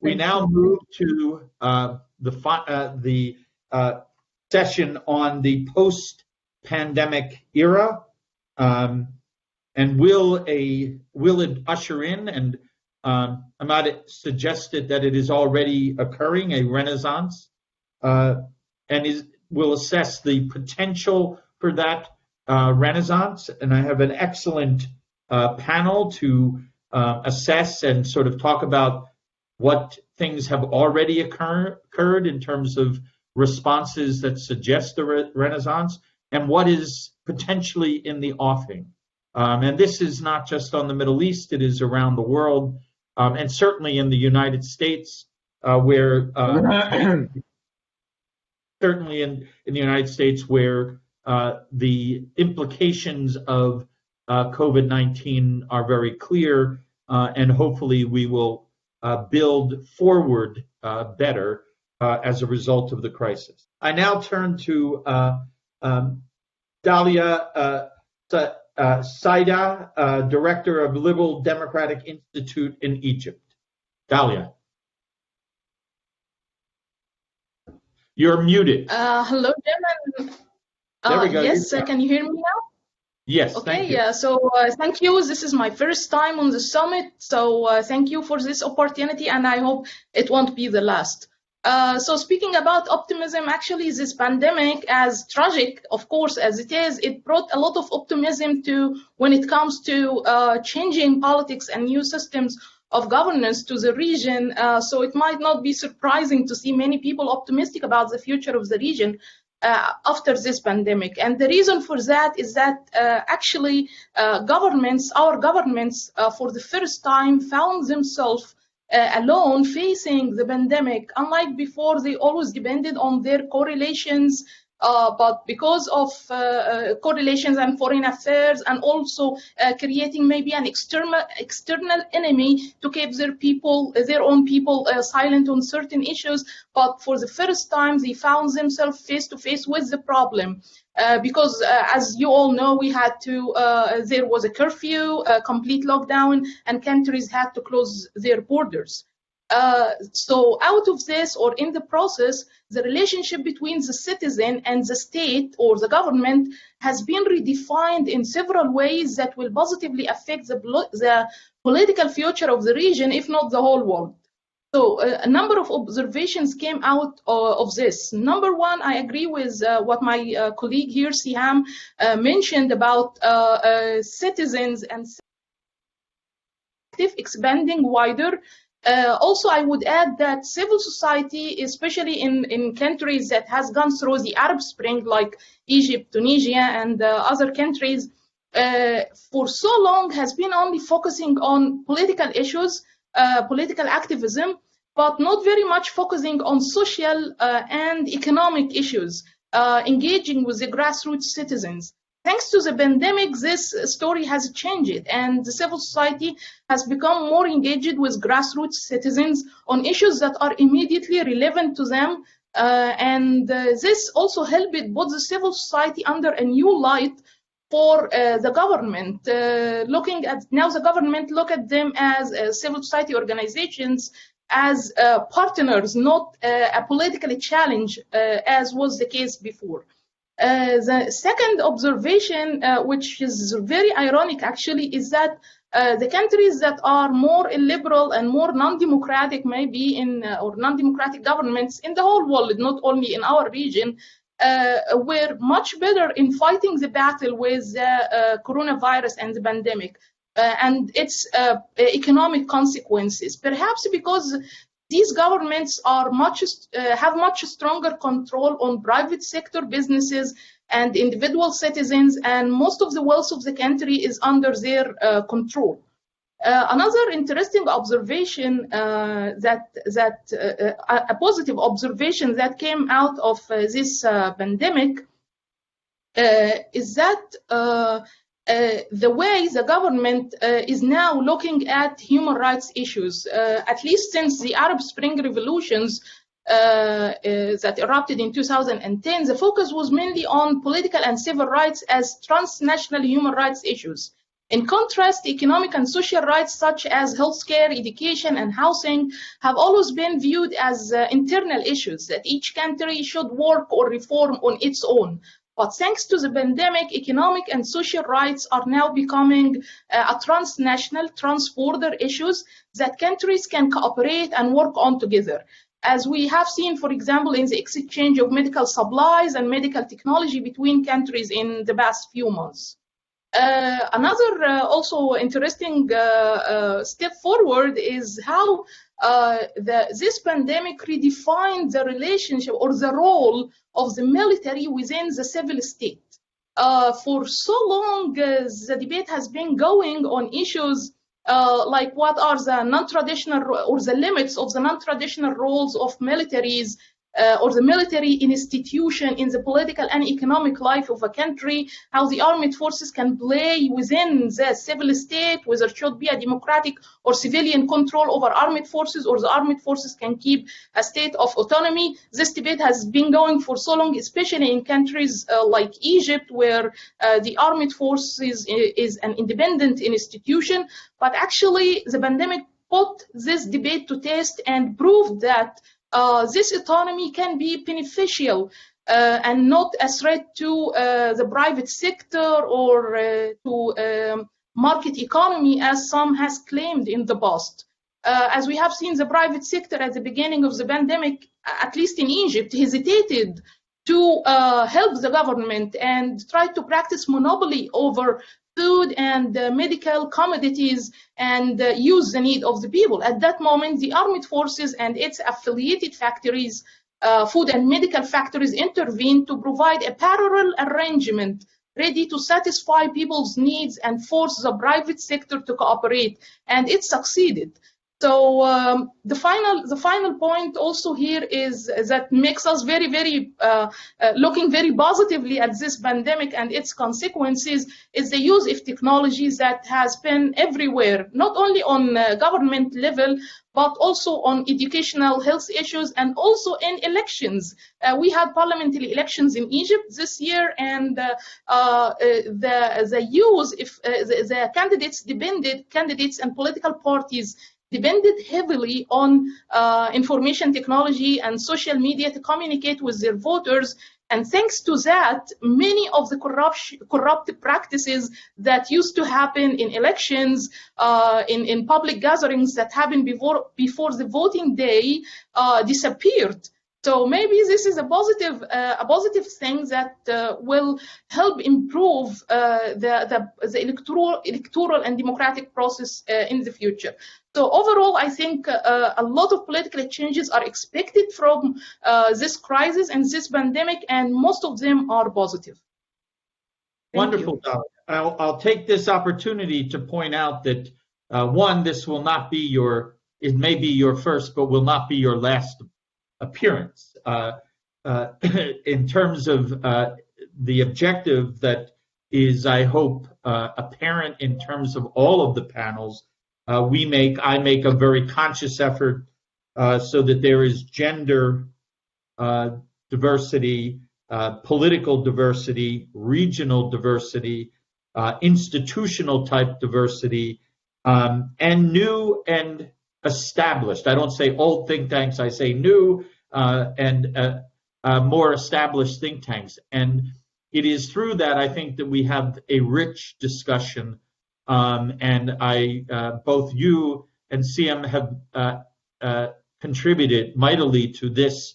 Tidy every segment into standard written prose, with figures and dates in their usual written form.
We now move to the session on the post-pandemic era, and will it usher in, and I might suggest that it is already occurring, a renaissance, and will assess the potential for that renaissance. And I have an excellent panel to assess and sort of talk about what things have already occurred in terms of responses that suggest the renaissance, and what is potentially in the offing. And this is not just on the Middle East, it is around the world, and certainly in the United States, where certainly in the United States, where the implications of COVID-19 are very clear, and hopefully we will build forward better as a result of the crisis. I now turn to Dalia Ziada, Director of Liberal Democratic Institute in Egypt. Dalia. You're muted. Hello, Jim. There we go. Yes, can you hear me now? Yes, okay, thank you. Yeah, so thank you. This is my first time on the summit, so thank you for this opportunity, and I hope it won't be the last. So speaking about optimism, actually this pandemic, as tragic, of course, as it is, it brought a lot of optimism to when it comes to changing politics and new systems of governance to the region. So it might not be surprising to see many people optimistic about the future of the region after this pandemic. And the reason for that is that actually our governments, for the first time found themselves alone facing the pandemic. Unlike before, they always depended on their correlations, but because of correlations and foreign affairs, and also creating maybe an external enemy to keep their own people silent on certain issues. But for the first time, they found themselves face to face with the problem. Because as you all know, there was a curfew, a complete lockdown, and countries had to close their borders. So out of this, or in the process, the relationship between the citizen and the state or the government has been redefined in several ways that will positively affect the political future of the region, if not the whole world. So a number of observations came out of this. Number one, I agree with what my colleague here, Siham, mentioned about citizens and expanding wider. Also, I would add that civil society, especially in countries that has gone through the Arab Spring, like Egypt, Tunisia, and other countries, for so long has been only focusing on political issues, political activism, but not very much focusing on social and economic issues, engaging with the grassroots citizens. Thanks to the pandemic, this story has changed, and the civil society has become more engaged with grassroots citizens on issues that are immediately relevant to them. And this also helped put the civil society under a new light for the government. Now the government look at them as civil society organizations, as partners, not a political challenge, as was the case before. The second observation, which is very ironic actually, is that the countries that are more illiberal and more non-democratic, maybe or non-democratic governments in the whole world, not only in our region, were much better in fighting the battle with the coronavirus and the pandemic and its economic consequences. Perhaps because these governments are have much stronger control on private sector businesses and individual citizens, and most of the wealth of the country is under their control. Another interesting observation, a positive observation that came out of this pandemic is that the way the government is now looking at human rights issues, at least since the Arab Spring revolutions that erupted in 2010, the focus was mainly on political and civil rights as transnational human rights issues. In contrast, economic and social rights such as healthcare, education, and housing have always been viewed as internal issues that each country should work or reform on its own. But thanks to the pandemic, economic and social rights are now becoming a transnational, trans-border issues that countries can cooperate and work on together. As we have seen, for example, in the exchange of medical supplies and medical technology between countries in the past few months. Another also interesting step forward is how this pandemic redefined the relationship or the role of the military within the civil state. For so long, the debate has been going on issues like what are the non-traditional or the limits of the non-traditional roles of militaries or the military institution in the political and economic life of a country, how the armed forces can play within the civil state, whether it should be a democratic or civilian control over armed forces, or the armed forces can keep a state of autonomy. This debate has been going for so long, especially in countries like Egypt, where the armed forces is an independent institution. But actually, the pandemic put this debate to test and proved that this autonomy can be beneficial and not a threat to the private sector or to market economy, as some has claimed in the past. As we have seen, the private sector at the beginning of the pandemic, at least in Egypt, hesitated to help the government and tried to practice monopoly over food and medical commodities and use the need of the people. At that moment, the armed forces and its affiliated factories, food and medical factories, intervened to provide a parallel arrangement ready to satisfy people's needs and force the private sector to cooperate, and it succeeded. So the final point also here is that makes us very, very looking very positively at this pandemic and its consequences is the use of technologies that has been everywhere, not only on government level, but also on educational health issues and also in elections. We had parliamentary elections in Egypt this year, and the use, if the candidates and political parties depended heavily on information technology and social media to communicate with their voters. And thanks to that, many of the corrupt practices that used to happen in elections, in public gatherings that happened before the voting day disappeared. So maybe this is a positive thing that will help improve the electoral and democratic process in the future. So overall, I think a lot of political changes are expected from this crisis and this pandemic, and most of them are positive. Wonderful, Dalia. I'll take this opportunity to point out that one, this will not be it may be your first, but will not be your last appearance. In terms of the objective that is, I hope, apparent in terms of all of the panels, I make a very conscious effort so that there is gender diversity, political diversity, regional diversity, institutional type diversity, and new and established. I don't say old think tanks, I say new and more established think tanks. And it is through that, I think, that we have a rich discussion. And both you and CM have contributed mightily to this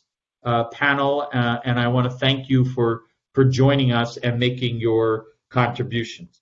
panel, and I want to thank you for joining us and making your contributions.